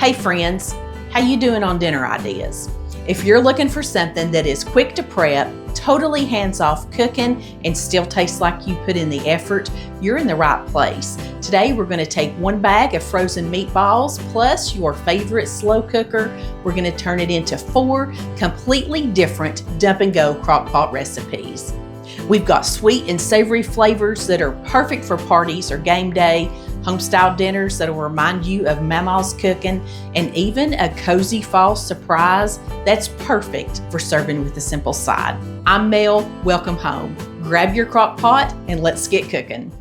Hey friends, how you doing on dinner ideas? If you're looking for something that is quick to prep, totally hands-off cooking, and still tastes like you put in the effort, you're in the right place. Today we're going to take one bag of frozen meatballs plus your favorite slow cooker. We're going to turn it into 4 completely different dump and go crock-pot recipes. We've got sweet and savory flavors that are perfect for parties or game day, homestyle dinners that'll remind you of Mama's cooking, and even a cozy fall surprise that's perfect for serving with a simple side. I'm Mel, welcome home. Grab your crock pot and let's get cooking.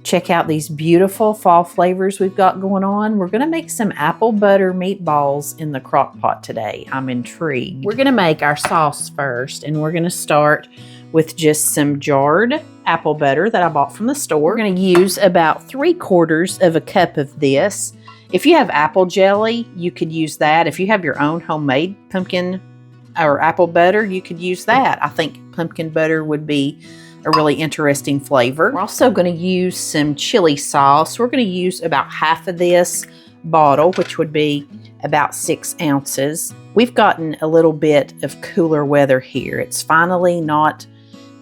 Check out these beautiful fall flavors we've got going on. We're gonna make some apple butter meatballs in the crock pot today. I'm intrigued. We're gonna make our sauce first, and we're gonna start with just some jarred apple butter that I bought from the store. We're gonna use about 3/4 of a cup of this. If you have apple jelly, you could use that. If you have your own homemade pumpkin or apple butter, you could use that. I think pumpkin butter would be a really interesting flavor. We're also gonna use some chili sauce. We're gonna use about half of this bottle, which would be about 6 ounces. We've gotten a little bit of cooler weather here. It's finally not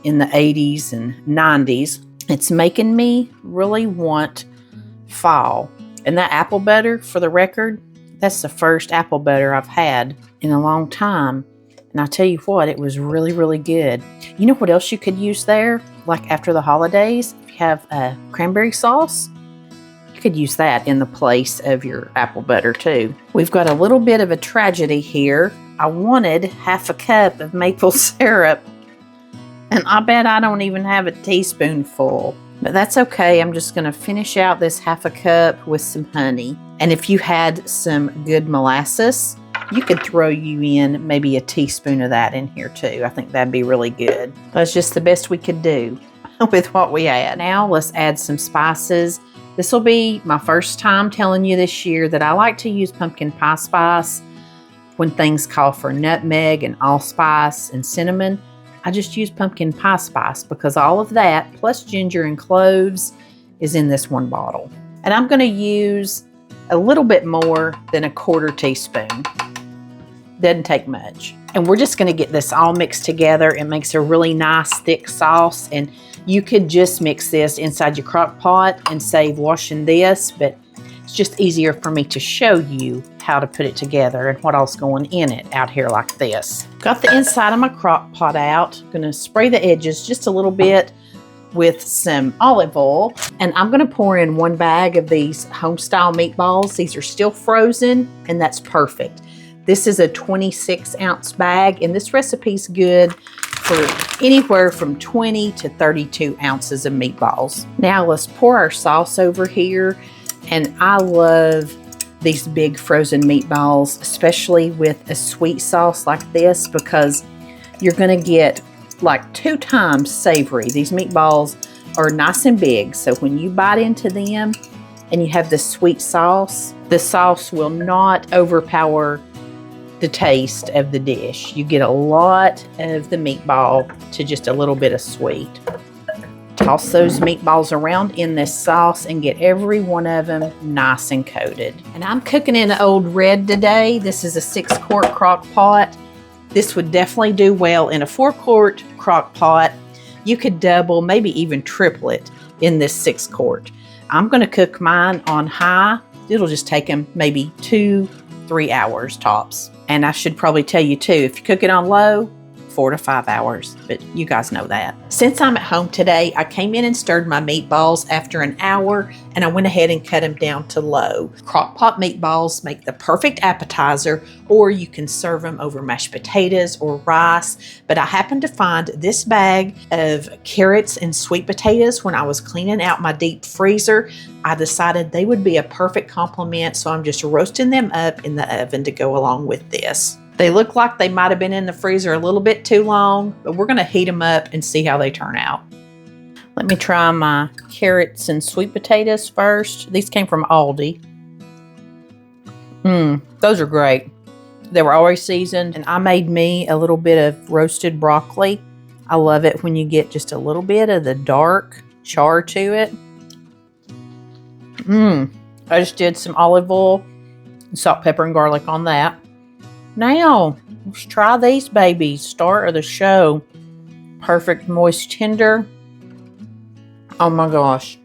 in the 80s and 90s. It's making me really want fall. And that apple butter, for the record, that's the first apple butter I've had in a long time. And I tell you what, it was really, really good. You know what else you could use there? Like after the holidays, if you have a cranberry sauce, you could use that in the place of your apple butter too. We've got a little bit of a tragedy here. I wanted half a cup of maple syrup, and I bet I don't even have a teaspoonful. But that's okay. I'm just gonna finish out this half a cup with some honey. And if you had some good molasses, you could throw you in maybe a teaspoon of that in here too. I think that'd be really good. That's just the best we could do with what we had. Now let's add some spices. This will be my first time telling you this year that I like to use pumpkin pie spice when things call for nutmeg and allspice and cinnamon. I just use pumpkin pie spice because all of that plus ginger and cloves is in this one bottle. And I'm going to use a little bit more than 1/4 teaspoon. Doesn't take much. And we're just going to get this all mixed together. It makes a really nice thick sauce, and you could just mix this inside your crock pot and save washing this, but it's just easier for me to show you how to put it together and what else going in it out here like this. Got the inside of my crock pot out. I'm gonna spray the edges just a little bit with some olive oil, and I'm gonna pour in 1 bag of these homestyle meatballs. These are still frozen, and that's perfect. This is a 26-ounce bag, and this recipe's good for anywhere from 20 to 32 ounces of meatballs. Now let's pour our sauce over here, and I love these big frozen meatballs, especially with a sweet sauce like this, because you're gonna get like 2 times savory. These meatballs are nice and big, so when you bite into them and you have the sweet sauce, the sauce will not overpower the taste of the dish. You get a lot of the meatball to just a little bit of sweet. Toss those meatballs around in this sauce and get every one of them nice and coated. And I'm cooking in an old red today. This is a 6-quart crock pot. This would definitely do well in a 4-quart crock pot. You could double, maybe even triple it in this 6-quart. I'm gonna cook mine on high. It'll just take them maybe 2-3 hours tops. And I should probably tell you too, if you cook it on low, 4 to 5 hours, but you guys know that. Since I'm at home today, I came in and stirred my meatballs after an hour, and I went ahead and cut them down to low. Crock-pot meatballs make the perfect appetizer, or you can serve them over mashed potatoes or rice, but I happened to find this bag of carrots and sweet potatoes when I was cleaning out my deep freezer. I decided they would be a perfect complement, so I'm just roasting them up in the oven to go along with this. They look like they might have been in the freezer a little bit too long, but we're gonna heat them up and see how they turn out. Let me try my carrots and sweet potatoes first. These came from Aldi. Those are great. They were always seasoned, and I made me a little bit of roasted broccoli. I love it when you get just a little bit of the dark char to it. I just did some olive oil, salt, pepper, and garlic on that. Now, let's try these babies. Star of the show. Perfect, moist, tender. Oh my gosh.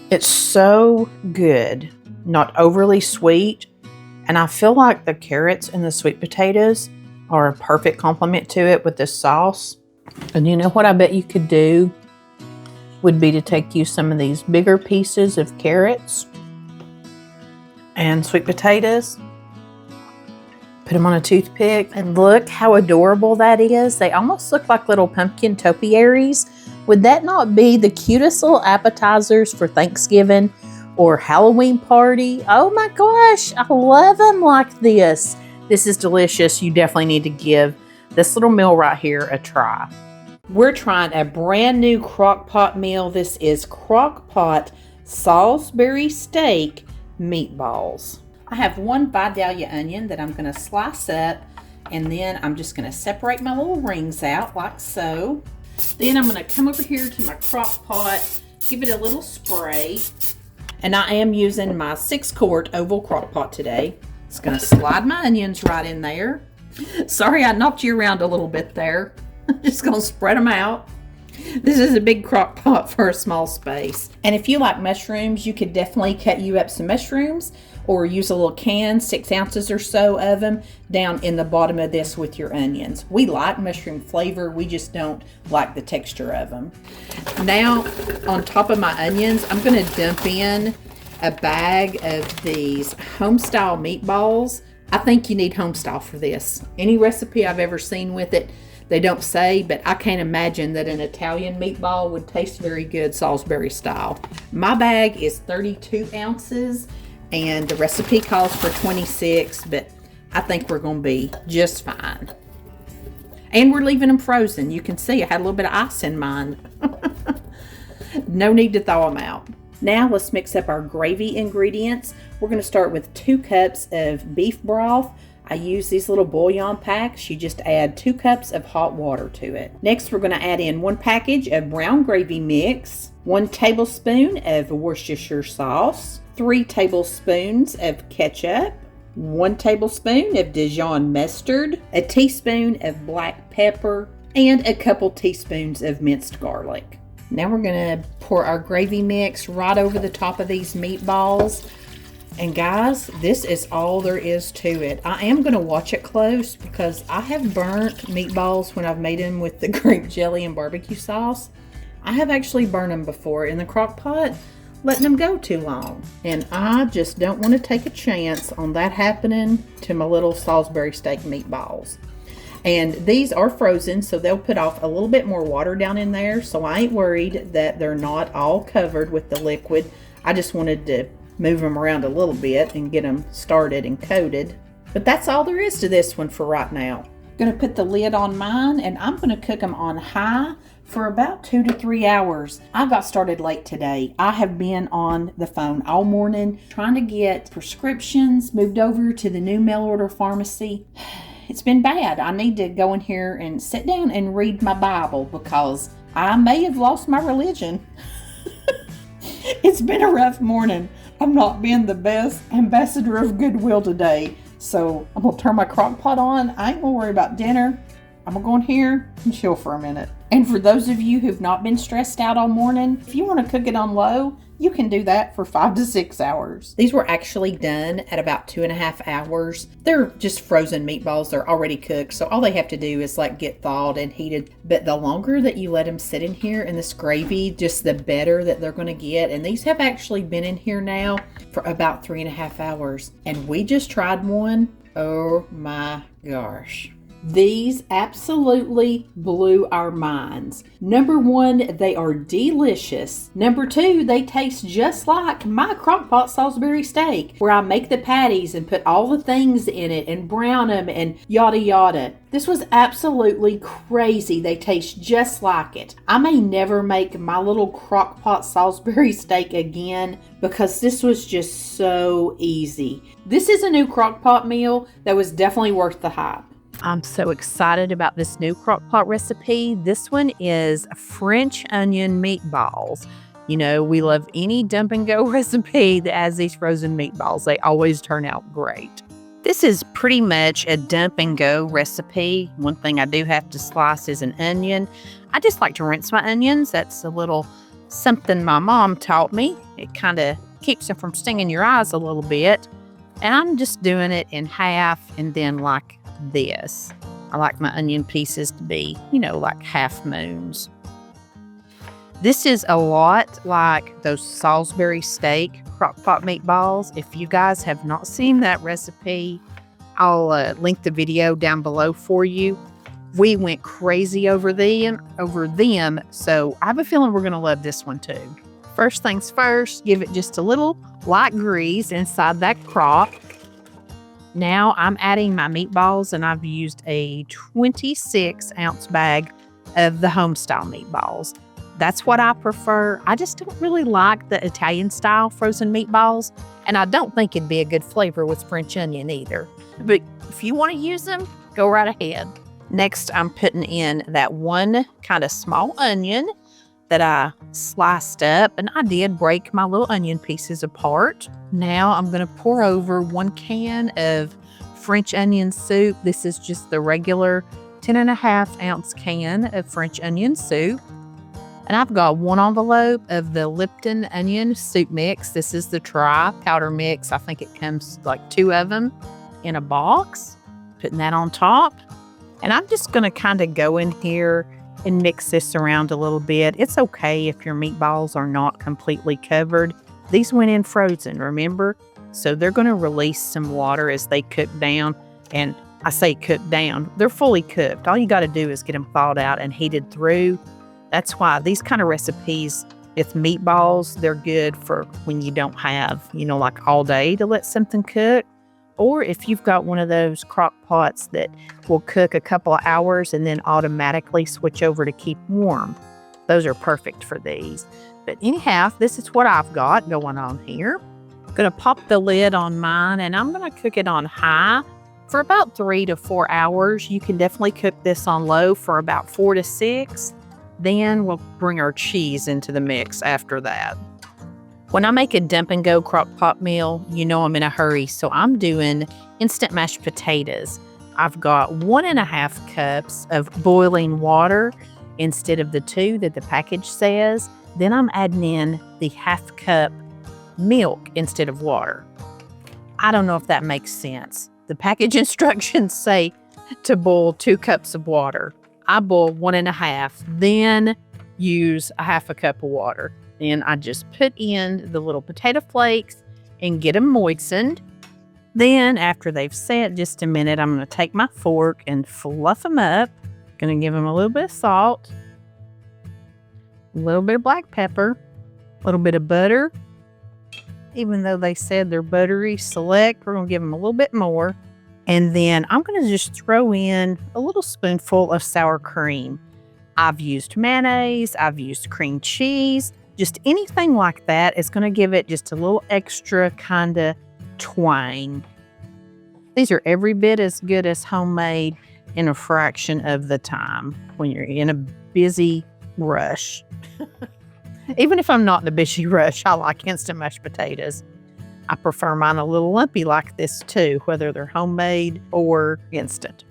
It's so good. Not overly sweet. And I feel like the carrots and the sweet potatoes are a perfect complement to it with this sauce. And you know what I bet you could do would be to take you some of these bigger pieces of carrots and sweet potatoes, put them on a toothpick, and look how adorable that is. They almost look like little pumpkin topiaries. Would that not be the cutest little appetizers for Thanksgiving or Halloween party? Oh my gosh, I love them like this. This is delicious. You definitely need to give this little meal right here a try. We're trying a brand new Crockpot meal. This is Crockpot Salisbury steak meatballs. I have one Vidalia onion that I'm going to slice up, and then I'm just going to separate my little rings out like so. Then I'm going to come over here to my Crockpot, give it a little spray, and I am using my 6-quart oval Crockpot today. It's going to slide my onions right in there. Sorry, I knocked you around a little bit there. I'm just going to spread them out. This is a big crock pot for a small space. And if you like mushrooms, you could definitely cut you up some mushrooms or use a little can, 6 ounces or so of them, down in the bottom of this with your onions. We like mushroom flavor. We just don't like the texture of them. Now, on top of my onions, I'm going to dump in a bag of these homestyle meatballs. I think you need homestyle for this. Any recipe I've ever seen with it, they don't say, but I can't imagine that an Italian meatball would taste very good Salisbury style. My bag is 32 ounces, and the recipe calls for 26, but I think we're going to be just fine. And we're leaving them frozen. You can see I had a little bit of ice in mine. No need to thaw them out. Now let's mix up our gravy ingredients. We're going to start with 2 cups of beef broth. I use these little bouillon packs. You just add 2 cups of hot water to it. Next, we're going to add in 1 package of brown gravy mix, 1 tablespoon of Worcestershire sauce, 3 tablespoons of ketchup, 1 tablespoon of Dijon mustard, a teaspoon of black pepper, and a couple teaspoons of minced garlic. Now we're going to pour our gravy mix right over the top of these meatballs. And guys, this is all there is to it. I am going to watch it close because I have burnt meatballs when I've made them with the grape jelly and barbecue sauce. I have actually burned them before in the crock pot, letting them go too long. And I just don't want to take a chance on that happening to my little Salisbury steak meatballs. And these are frozen, so they'll put off a little bit more water down in there. So I ain't worried that they're not all covered with the liquid. I just wanted to move them around a little bit and get them started and coated. But that's all there is to this one for right now. I'm going to put the lid on mine, and I'm going to cook them on high for about 2 to 3 hours. I got started late today. I have been on the phone all morning trying to get prescriptions moved over to the new mail order pharmacy. It's been bad. I need to go in here and sit down and read my Bible because I may have lost my religion. It's been a rough morning. I'm not being the best ambassador of goodwill today. So I'm going to turn my crock pot on. I ain't going to worry about dinner. I'm going to go in here and chill for a minute. And for those of you who've not been stressed out all morning, if you want to cook it on low, you can do that for 5 to 6 hours. These were actually done at about 2.5 hours. They're just frozen meatballs. They're already cooked. So all they have to do is like get thawed and heated. But the longer that you let them sit in here in this gravy, just the better that they're going to get. And these have actually been in here now for about 3.5 hours. And we just tried one. Oh my gosh. These absolutely blew our minds. Number 1, they are delicious. Number 2, they taste just like my Crockpot Salisbury steak, where I make the patties and put all the things in it and brown them and yada yada. This was absolutely crazy. They taste just like it. I may never make my little Crockpot Salisbury steak again because this was just so easy. This is a new Crockpot meal that was definitely worth the hype. I'm so excited about this new crock pot recipe. This one is French onion meatballs. You know, we love any dump and go recipe that has these frozen meatballs. They always turn out great. This is pretty much a dump and go recipe. One thing I do have to slice is an onion. I just like to rinse my onions. That's a little something my mom taught me. It kind of keeps them from stinging your eyes a little bit. And I'm just doing it in half and then like this. I like my onion pieces to be, you know, like half moons. This is a lot like those Salisbury steak crockpot meatballs. If you guys have not seen that recipe, I'll link the video down below for you. We went crazy over them, so I have a feeling we're going to love this one too. First things first, give it just a little light grease inside that crock. Now I'm adding my meatballs, and I've used a 26-ounce bag of the homestyle meatballs. That's what I prefer. I just don't really like the Italian-style frozen meatballs, and I don't think it'd be a good flavor with French onion either. But if you want to use them, go right ahead. Next, I'm putting in that one kind of small onion that I sliced up, and I did break my little onion pieces apart. Now I'm going to pour over 1 can of French onion soup. This is just the regular 10.5-ounce can of French onion soup. And I've got 1 envelope of the Lipton onion soup mix. This is the tri-powder mix. I think it comes like 2 of them in a box. Putting that on top. And I'm just going to kind of go in here and mix this around a little bit. It's okay if your meatballs are not completely covered. These went in frozen, remember? So they're going to release some water as they cook down. And I say cook down, they're fully cooked. All you got to do is get them thawed out and heated through. That's why these kind of recipes with meatballs, they're good for when you don't have, you know, like all day to let something cook. Or if you've got one of those crock pots that will cook a couple of hours and then automatically switch over to keep warm. Those are perfect for these. But anyhow, this is what I've got going on here. I'm going to pop the lid on mine, and I'm going to cook it on high for about 3 to 4 hours. You can definitely cook this on low for about 4 to 6. Then we'll bring our cheese into the mix after that. When I make a dump and go crock pot meal, you know I'm in a hurry, so I'm doing instant mashed potatoes. I've got 1.5 cups of boiling water instead of the 2 that the package says. Then I'm adding in the 1/2 cup milk instead of water. I don't know if that makes sense. The package instructions say to boil 2 cups of water. I boil 1.5, then use a 1/2 cup of water. Then I just put in the little potato flakes and get them moistened. Then after they've set just a minute, I'm going to take my fork and fluff them up. Going to give them a little bit of salt, a little bit of black pepper, a little bit of butter. Even though they said they're buttery select, we're going to give them a little bit more. And then I'm going to just throw in a little spoonful of sour cream. I've used mayonnaise, I've used cream cheese, just anything like that is going to give it just a little extra kind of twang. These are every bit as good as homemade in a fraction of the time when you're in a busy rush. Even if I'm not in a busy rush, I like instant mashed potatoes. I prefer mine a little lumpy like this too, whether they're homemade or instant.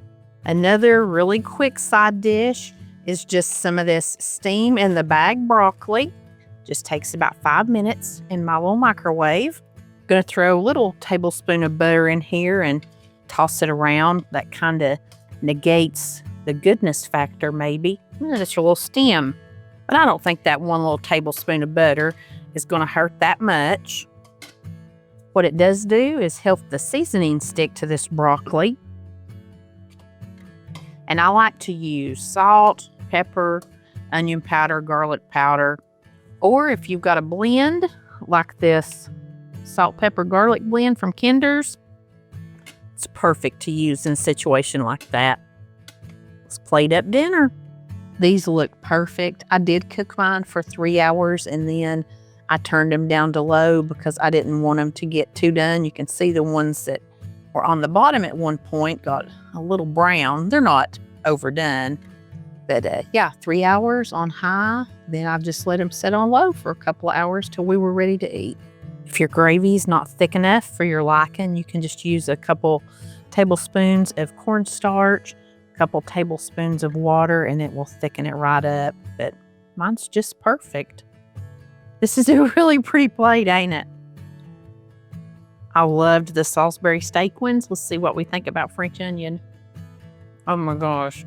Another really quick side dish is just some of this steam in the bag broccoli. Just takes about 5 minutes in my little microwave. I'm going to throw a little tablespoon of butter in here and toss it around. That kind of negates the goodness factor maybe. Just a little stem. But I don't think that 1 little tablespoon of butter is going to hurt that much. What it does do is help the seasoning stick to this broccoli. And I like to use salt, pepper, onion powder, garlic powder. Or if you've got a blend like this salt, pepper, garlic blend from Kinder's, it's perfect to use in a situation like that. Let's plate up dinner. These look perfect. I did cook mine for 3 hours and then I turned them down to low because I didn't want them to get too done. You can see the ones that were on the bottom at one point got a little brown. They're not overdone. But yeah, 3 hours on high. Then I've just let them sit on low for a couple of hours till we were ready to eat. If your gravy's not thick enough for your liking, you can just use a couple tablespoons of cornstarch, a couple tablespoons of water, and it will thicken it right up. But mine's just perfect. This is a really pretty plate, ain't it? I loved the Salisbury steak ones. Let's see what we think about French onion. Oh my gosh.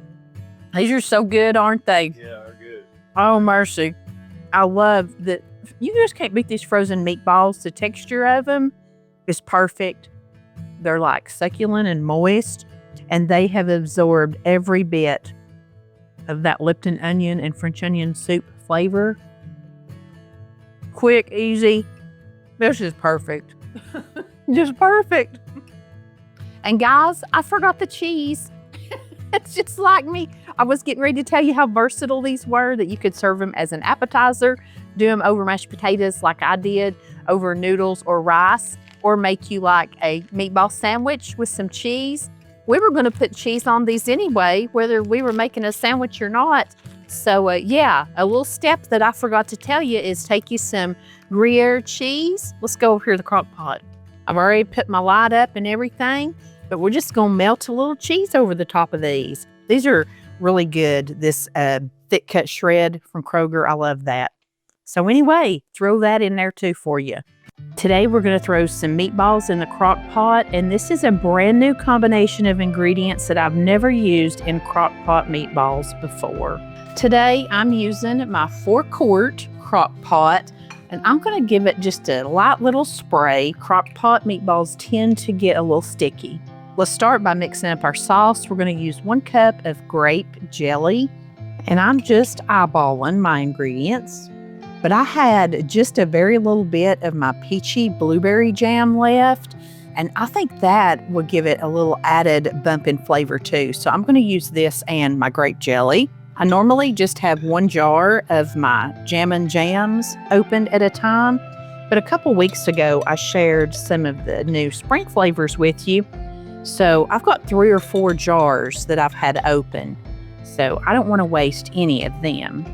These are so good, aren't they? Yeah, they're good. Oh, mercy. I love that. You just can't beat these frozen meatballs. The texture of them is perfect. They're like succulent and moist, and they have absorbed every bit of that Lipton onion and French onion soup flavor. Quick, easy. This is perfect. Just perfect. And guys, I forgot the cheese. It's just like me. I was getting ready to tell you how versatile these were, that you could serve them as an appetizer, do them over mashed potatoes like I did, over noodles or rice, or make you like a meatball sandwich with some cheese. We were going to put cheese on these anyway, whether we were making a sandwich or not. So yeah, a little step that I forgot to tell you is take you some Gruyere cheese. Let's go over here to the crock pot. I've already put my light up and everything, but we're just going to melt a little cheese over the top of these. These are really good. This thick cut shred from Kroger, I love that. So anyway, throw that in there too for you. Today we're going to throw some meatballs in the crock pot, and this is a brand new combination of ingredients that I've never used in crock pot meatballs before. Today I'm using my 4-quart crock pot, and I'm going to give it just a light little spray. Crock pot meatballs tend to get a little sticky. Let's start by mixing up our sauce. We're going to use 1 cup of grape jelly, and I'm just eyeballing my ingredients. But I had just a very little bit of my peachy blueberry jam left, and I think that would give it a little added bump in flavor too. So I'm going to use this and my grape jelly. I normally just have 1 jar of my Jammin' Jams opened at a time, but a couple weeks ago I shared some of the new spring flavors with you. So I've got 3 or 4 jars that I've had open, so I don't want to waste any of them.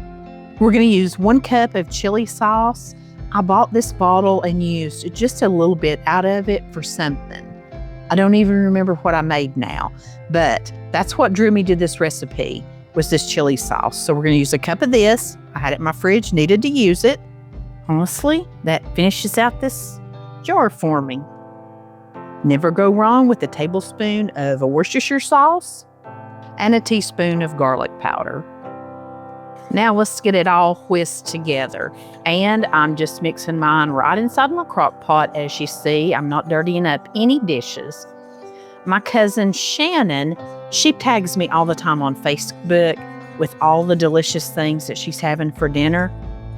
We're going to use 1 cup of chili sauce. I bought this bottle and used just a little bit out of it for something. I don't even remember what I made now, but that's what drew me to this recipe, was this chili sauce. So we're going to use a cup of this. I had it in my fridge, needed to use it. Honestly, that finishes out this jar for me. Never go wrong with a tablespoon of Worcestershire sauce and a teaspoon of garlic powder. Now let's get it all whisked together. And I'm just mixing mine right inside my crock pot. As you see, I'm not dirtying up any dishes. My cousin Shanin, she tags me all the time on Facebook with all the delicious things that she's having for dinner.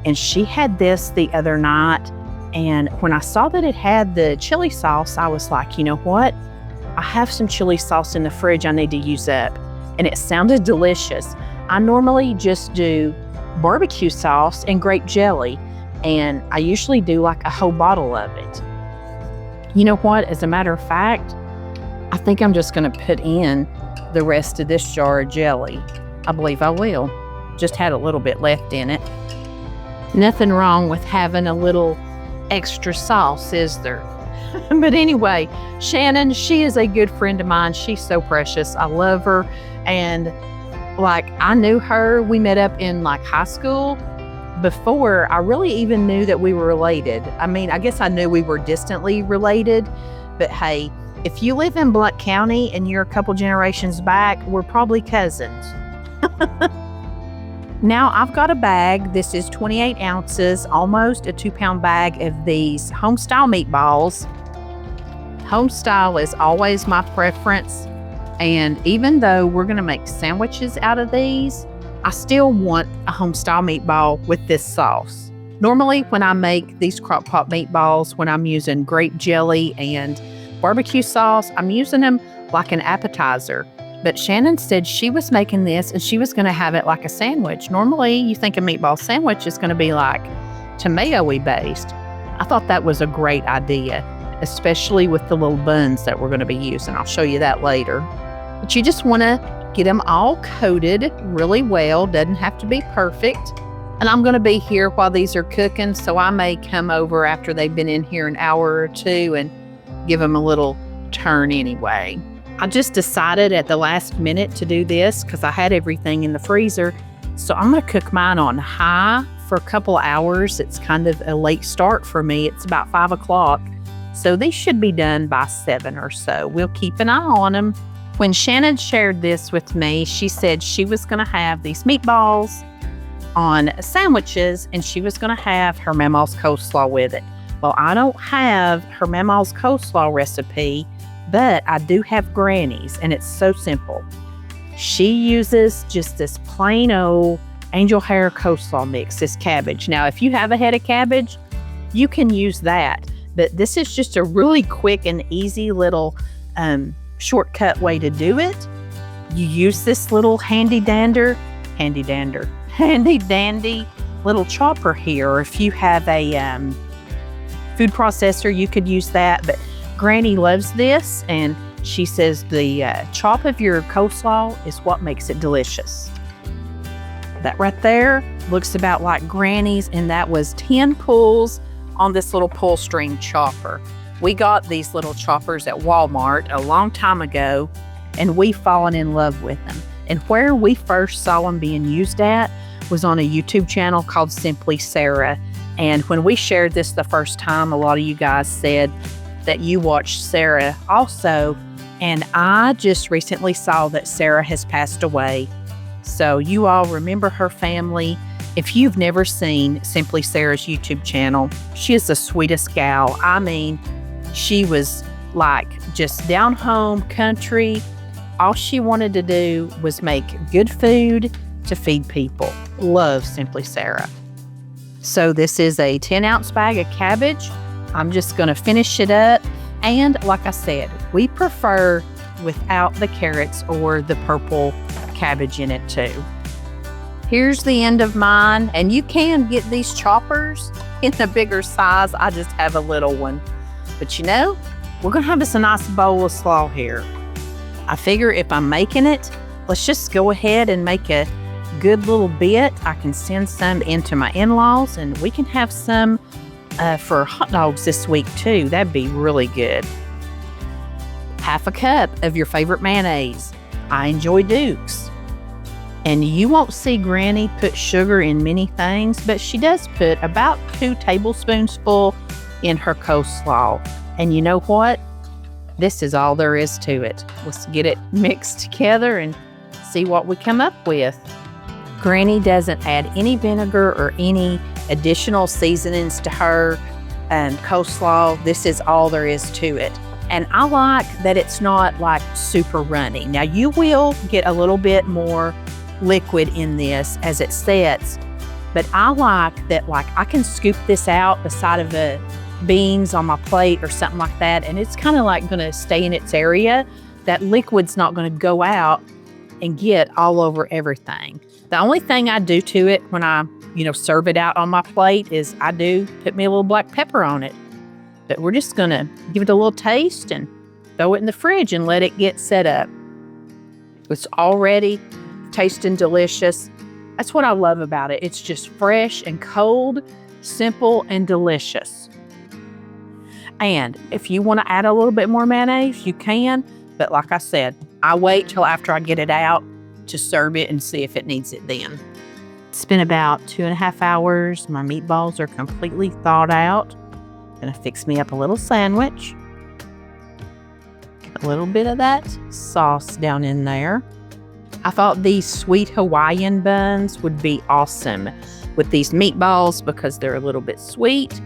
And she had this the other night. And when I saw that it had the chili sauce, I was like, you know what? I have some chili sauce in the fridge I need to use up. And it sounded delicious. I normally just do barbecue sauce and grape jelly, and I usually do like a whole bottle of it. You know what? As a matter of fact, I think I'm just going to put in the rest of this jar of jelly. I believe I will. Just had a little bit left in it. Nothing wrong with having a little extra sauce, is there? But anyway, Shannon, she is a good friend of mine. She's so precious. I love her. And like, I knew her, we met up in like high school before I really even knew that we were related. I mean, I guess I knew we were distantly related, but hey, if you live in Blount County and you're a couple generations back, we're probably cousins. Now I've got a bag. This is 28 ounces, almost a 2-pound bag of these homestyle meatballs. Homestyle is always my preference. And even though we're going to make sandwiches out of these, I still want a homestyle meatball with this sauce. Normally, when I make these crock pot meatballs, when I'm using grape jelly and barbecue sauce, I'm using them like an appetizer. But Shannon said she was making this and she was going to have it like a sandwich. Normally, you think a meatball sandwich is going to be like tomato-y based. I thought that was a great idea, especially with the little buns that we're going to be using. I'll show you that later. But you just want to Get them all coated really well. Doesn't have to be perfect. And I'm going to be here while these are cooking, so I may come over after they've been in here an hour or two and give them a little turn anyway. I just decided at the last minute to do this because I had everything in the freezer. So I'm going to cook mine on high for a couple hours. It's kind of a late start for me. It's about 5 o'clock. So these should be done by 7 or so. We'll keep an eye on them. When Shanin shared this with me, she said she was going to have these meatballs on sandwiches and she was going to have her Mamaw's coleslaw with it. Well, I don't have her Mamaw's coleslaw recipe, but I do have Granny's, and it's so simple. She uses just this plain old angel hair coleslaw mix, this cabbage. Now, if you have a head of cabbage, you can use that. But this is just a really quick and easy little shortcut way to do it. You use this little handy dandy little chopper here. Or if you have a food processor, you could use that. But Granny loves this, and she says the chop of your coleslaw is what makes it delicious. That right there looks about like Granny's, and that was 10 pulls on this little pull string chopper. We got these little choppers at Walmart a long time ago, and we've fallen in love with them. And where we first saw them being used at was on a YouTube channel called Simply Sarah. And when we shared this the first time, a lot of you guys said that you watched Sarah also. And I just recently saw that Sarah has passed away. So you all remember her family. If you've never seen Simply Sarah's YouTube channel, she is the sweetest gal. I mean, she was like just down home country. All she wanted to do was make good food to feed people. Love Simply Sarah. So this is a 10-ounce bag of cabbage. I'm just going to finish it up. And like I said, we prefer without the carrots or the purple cabbage in it too. Here's the end of mine, and you can get these choppers in the bigger size. I just have a little one. But you know, we're gonna have us a nice bowl of slaw here. I figure if I'm making it, let's just go ahead and make a good little bit. I can send some into my in-laws, and we can have some for hot dogs this week too. That'd be really good. Half a cup of your favorite mayonnaise. I enjoy Duke's. And you won't see Granny put sugar in many things, but she does put about 2 tablespoons full in her coleslaw. And you know what? This is all there is to it. Let's get it mixed together and see what we come up with. Granny doesn't add any vinegar or any additional seasonings to her coleslaw. This is all there is to it. And I like that it's not like super runny. Now you will get a little bit more liquid in this as it sets, but I like that, like I can scoop this out beside of the beans on my plate or something like that, and it's kind of like going to stay in its area. That liquid's not going to go out and get all over everything. The only thing I do to it when I, serve it out on my plate is I do put me a little black pepper on it. But we're just going to give it a little taste and throw it in the fridge and let it get set up. It's already tasting delicious. That's what I love about it. It's just fresh and cold, simple and delicious. And if you want to add a little bit more mayonnaise, you can. But like I said, I wait till after I get it out to serve it and see if it needs it then. It's been about 2.5 hours. My meatballs are completely thawed out. Gonna fix me up a little sandwich. Get a little bit of that sauce down in there. I thought these sweet Hawaiian buns would be awesome with these meatballs because they're a little bit sweet,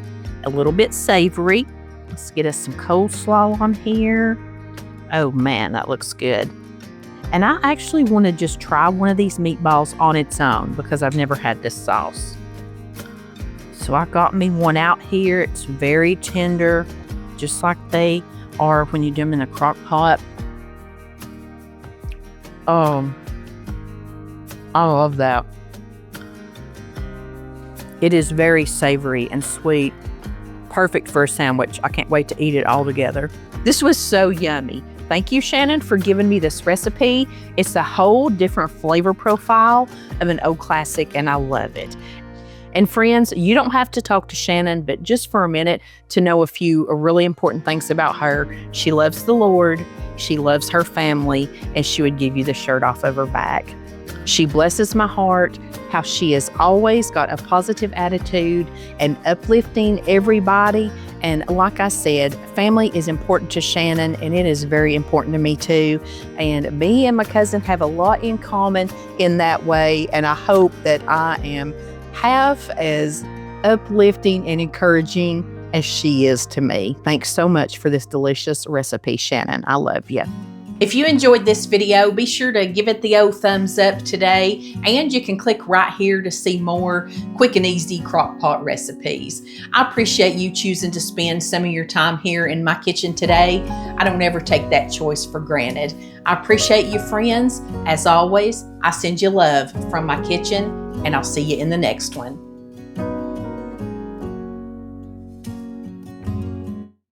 a little bit savory. Let's get us some coleslaw on here. Oh man, that looks good. And I actually want to just try one of these meatballs on its own because I've never had this sauce. So I got me one out here. It's very tender, just like they are when you do them in a crock pot. I love that. It is very savory and sweet. Perfect for a sandwich. I can't wait to eat it all together. This was so yummy. Thank you, Shannon, for giving me this recipe. It's a whole different flavor profile of an old classic, and I love it. And friends, you don't have to talk to Shannon, but just for a minute to know a few really important things about her. She loves the Lord, she loves her family, and she would give you the shirt off of her back. She blesses my heart, how she has always got a positive attitude and uplifting everybody. And like I said, family is important to Shannon, and it is very important to me too. And me and my cousin have a lot in common in that way. And I hope that I am half as uplifting and encouraging as she is to me. Thanks so much for this delicious recipe, Shannon. I love you. If you enjoyed this video, be sure to give it the old thumbs up today, and you can click right here to see more quick and easy crock pot recipes. I appreciate you choosing to spend some of your time here in my kitchen today. I don't ever take that choice for granted. I appreciate you, friends. As always, I send you love from my kitchen, and I'll see you in the next one.